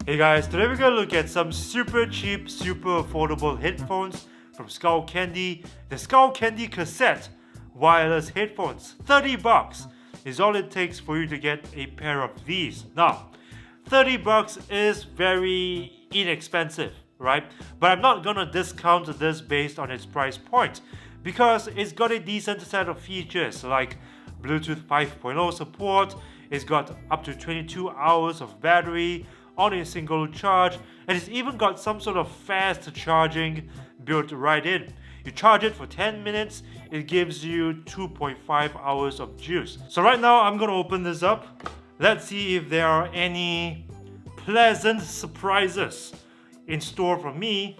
Hey guys, today we're gonna look at some super cheap, super affordable headphones from Skullcandy. The Skullcandy Cassette Wireless headphones. 30 bucks is all it takes for you to get a pair of these. Now, 30 bucks is very inexpensive, right? But I'm not gonna discount this based on its price point because it's got a decent set of features like Bluetooth 5.0 support, it's got up to 22 hours of battery on a single charge, and it's even got some sort of fast charging built right in. You charge it for 10 minutes, it gives you 2.5 hours of juice. So right now I'm gonna open this up. Let's see if there are any pleasant surprises in store for me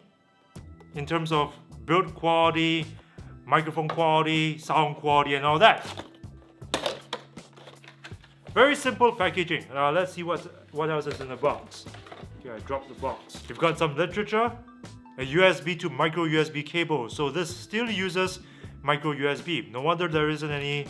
in terms of build quality, microphone quality, sound quality, and all that. Very simple packaging. Let's see what else is in the box. Okay, I dropped the box. You've got some literature, a USB to micro USB cable. So this still uses micro USB. No wonder there isn't any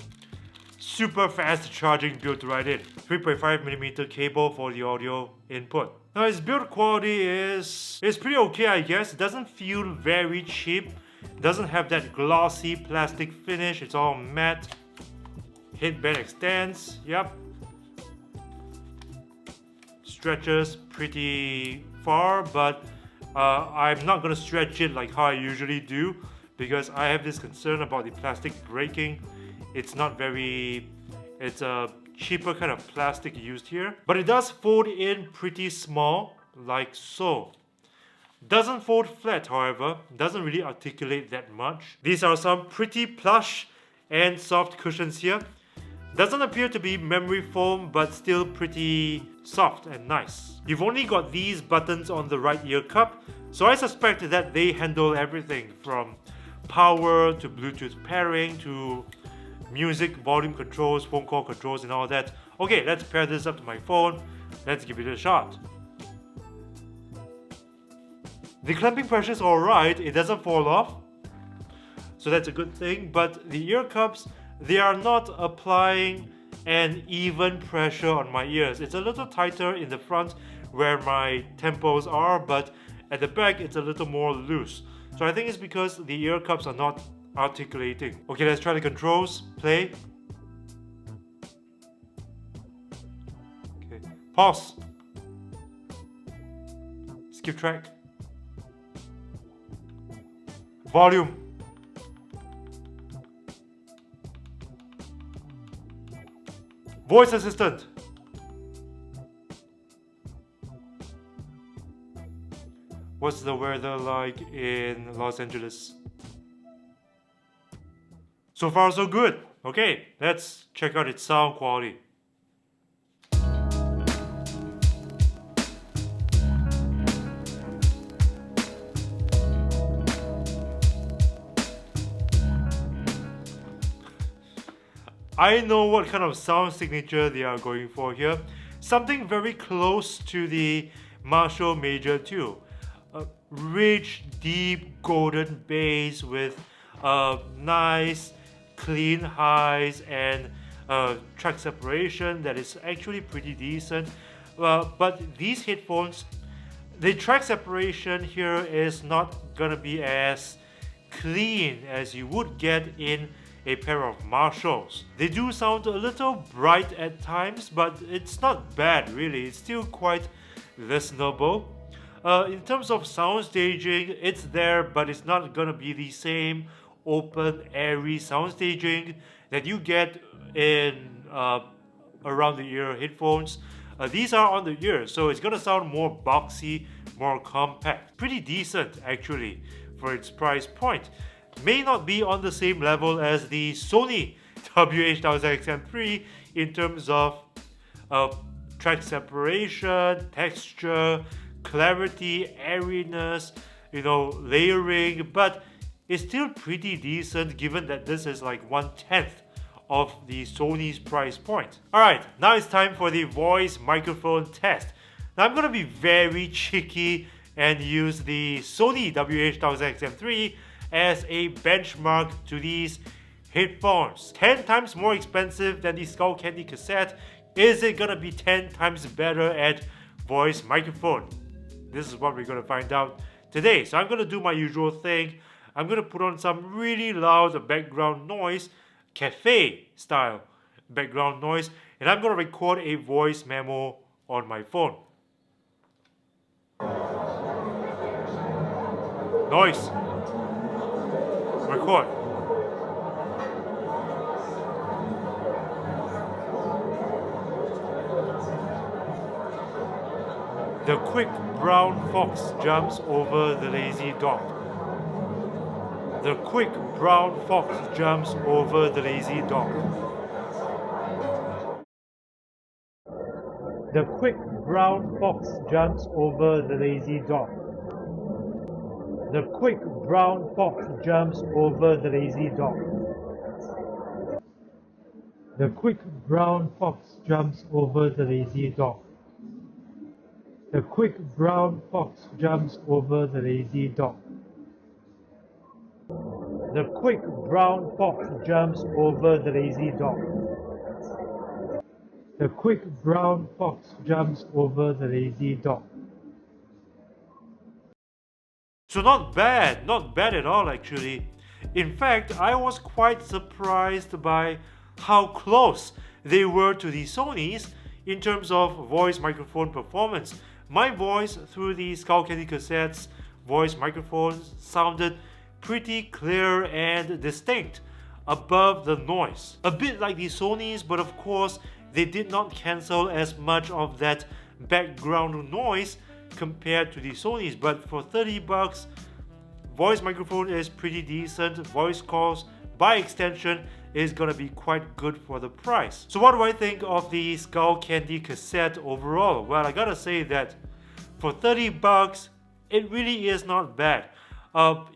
super fast charging built right in. 3.5mm cable for the audio input. Now its build quality is pretty okay, I guess. It doesn't feel very cheap. It doesn't have that glossy plastic finish. It's all matte. Headband extends. Yep. Stretches pretty far, but I'm not gonna stretch it like how I usually do because I have this concern about the plastic breaking. It's a cheaper kind of plastic used here, but it does fold in pretty small, like so. Doesn't fold flat, however, doesn't really articulate that much. These are some pretty plush and soft cushions here. Doesn't appear to be memory foam, but still pretty soft and nice. You've only got these buttons on the right ear cup, so I suspect that they handle everything from power to Bluetooth pairing to music volume controls, phone call controls, and all that. Okay, let's pair this up to my phone. Let's give it a shot. The clamping pressure is alright, it doesn't fall off, so that's a good thing, but the ear cups, they are not applying an even pressure on my ears. It's a little tighter in the front where my temples are, but at the back it's a little more loose. So I think it's because the ear cups are not articulating. Okay, let's try the controls. Play. Okay, pause. Skip track. Volume. Voice assistant. What's the weather like in Los Angeles? So far so good. Okay, let's check out its sound quality. I know what kind of sound signature they are going for here. Something very close to the Marshall Major 2. A rich, deep golden bass with nice, clean highs and track separation that is actually pretty decent. But these headphones, the track separation here is not gonna be as clean as you would get in a pair of Marshalls. They do sound a little bright at times, but it's not bad really. It's still quite listenable. In terms of sound staging, it's there, but it's not gonna be the same open, airy sound staging that you get in around the ear headphones. These are on the ear, so it's gonna sound more boxy, more compact. Pretty decent actually for its price point. May not be on the same level as the Sony WH-1000XM3 in terms of track separation, texture, clarity, airiness, layering, but it's still pretty decent given that this is like 1/10 of the Sony's price point. Alright, now it's time for the voice microphone test. Now I'm gonna be very cheeky and use the Sony WH-1000XM3 as a benchmark to these headphones. 10 times more expensive than the Skullcandy cassette. Is it gonna be 10 times better at voice microphone? This is what we're going to find out today. So I'm going to do my usual thing. I'm going to put on some really loud background noise, cafe style background noise, and I'm going to record a voice memo on my phone. Noise. Record. The quick brown fox jumps over the lazy dog. The quick brown fox jumps over the lazy dog. The quick brown fox jumps over the lazy dog. The quick brown fox jumps over the lazy dog. The quick brown fox jumps over the lazy dog. The quick brown fox jumps over the lazy dog. The quick brown fox jumps over the lazy dog. The quick brown fox jumps over the lazy dog. So not bad at all actually. In fact, I was quite surprised by how close they were to the Sonys in terms of voice microphone performance. My voice through the Skullcandy Cassette's voice microphones sounded pretty clear and distinct above the noise. A bit like the Sonys, but of course they did not cancel as much of that background noise compared to the Sonys. But for 30 bucks, voice microphone is pretty decent. Voice calls by extension is gonna be quite good for the price. So what do I think of the Skullcandy cassette overall? Well, I gotta say that for 30 bucks, it really is not bad.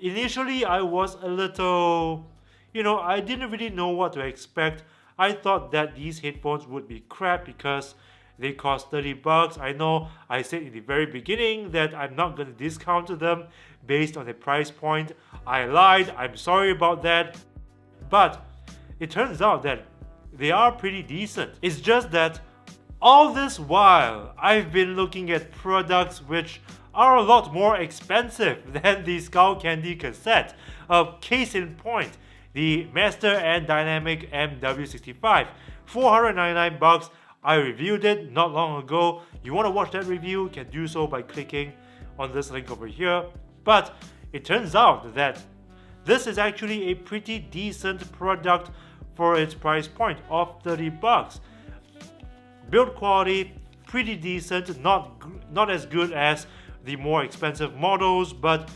Initially, I was a little, I didn't really know what to expect. I thought that these headphones would be crap because they cost 30 bucks. I know I said in the very beginning that I'm not gonna discount them based on the price point. I lied, I'm sorry about that. But it turns out that they are pretty decent. It's just that all this while, I've been looking at products which are a lot more expensive than the Skullcandy cassette. Case in point, the Master and Dynamic MW65, 499 bucks. I reviewed it not long ago. You want to watch that review? You can do so by clicking on this link over here. But it turns out that this is actually a pretty decent product for its price point of 30 bucks. Build quality, pretty decent, not as good as the more expensive models, but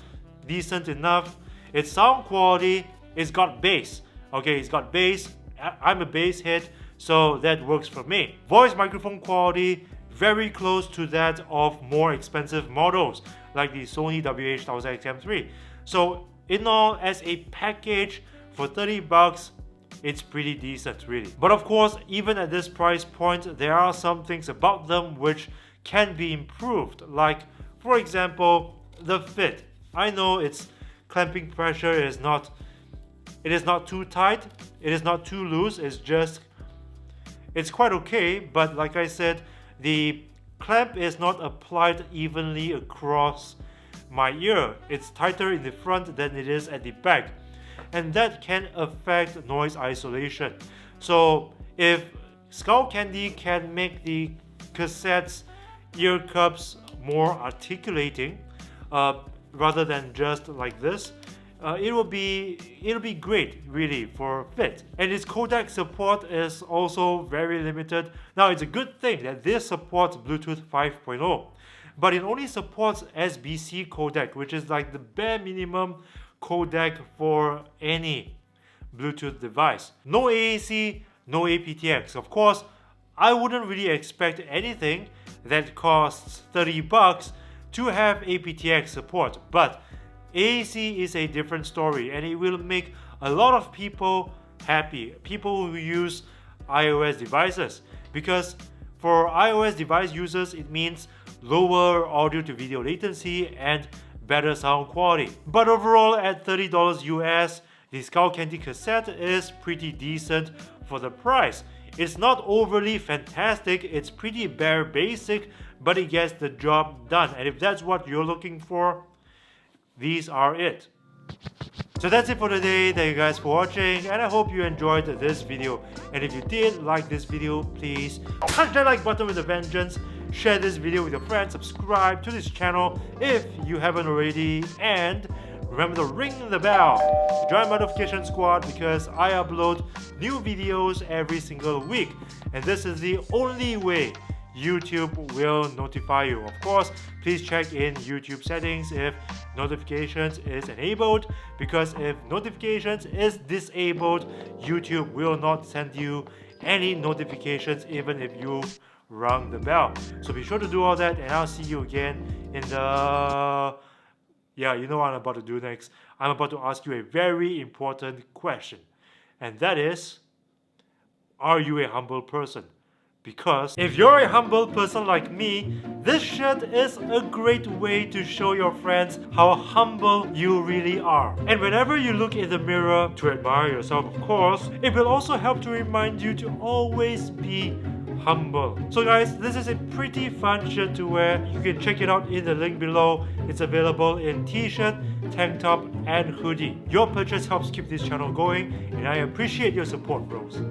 decent enough. Its sound quality, it's got bass. Okay, it's got bass. I'm a bass head, so that works for me. Voice microphone quality, very close to that of more expensive models, like the Sony WH-1000XM3. So in all, as a package for 30 bucks, it's pretty decent really. But of course, even at this price point, there are some things about them which can be improved. Like, for example, the fit. I know its clamping pressure is not too tight, it is not too loose, it's quite okay, but like I said, the clamp is not applied evenly across my ear. It's tighter in the front than it is at the back, and that can affect noise isolation. So if Skullcandy can make the cassette's ear cups more articulating rather than just like this, it'll be great really for fit. And its codec support is also very limited. Now it's a good thing that this supports Bluetooth 5.0, but it only supports SBC codec, which is like the bare minimum codec for any Bluetooth device. No AAC, no aptX. Of course, I wouldn't really expect anything that costs 30 bucks to have aptX support, but AAC is a different story, and it will make a lot of people happy, people who use iOS devices, because for iOS device users it means lower audio to video latency and better sound quality. But overall, at $30 US, the Skullcandy cassette is pretty decent for the price. It's not overly fantastic, it's pretty bare basic, but it gets the job done. And if that's what you're looking for, these are it. So that's it for today. Thank you guys for watching, and I hope you enjoyed this video. And if you did like this video, please punch that like button with a vengeance, share this video with your friends, subscribe to this channel if you haven't already, and remember to ring the bell to join my notification squad, because I upload new videos every single week, and this is the only way YouTube will notify you. Of course, please check in YouTube settings if notifications is enabled, because if notifications is disabled, YouTube will not send you any notifications even if you've rung the bell. So be sure to do all that, and I'll see you again in the... Yeah, you know what I'm about to do next. I'm about to ask you a very important question, and that is, are you a humble person? Because if you're a humble person like me, this shirt is a great way to show your friends how humble you really are. And whenever you look in the mirror to admire yourself, of course, it will also help to remind you to always be humble. So guys, this is a pretty fun shirt to wear. You can check it out in the link below. It's available in t-shirt, tank top, and hoodie. Your purchase helps keep this channel going, and I appreciate your support, bros.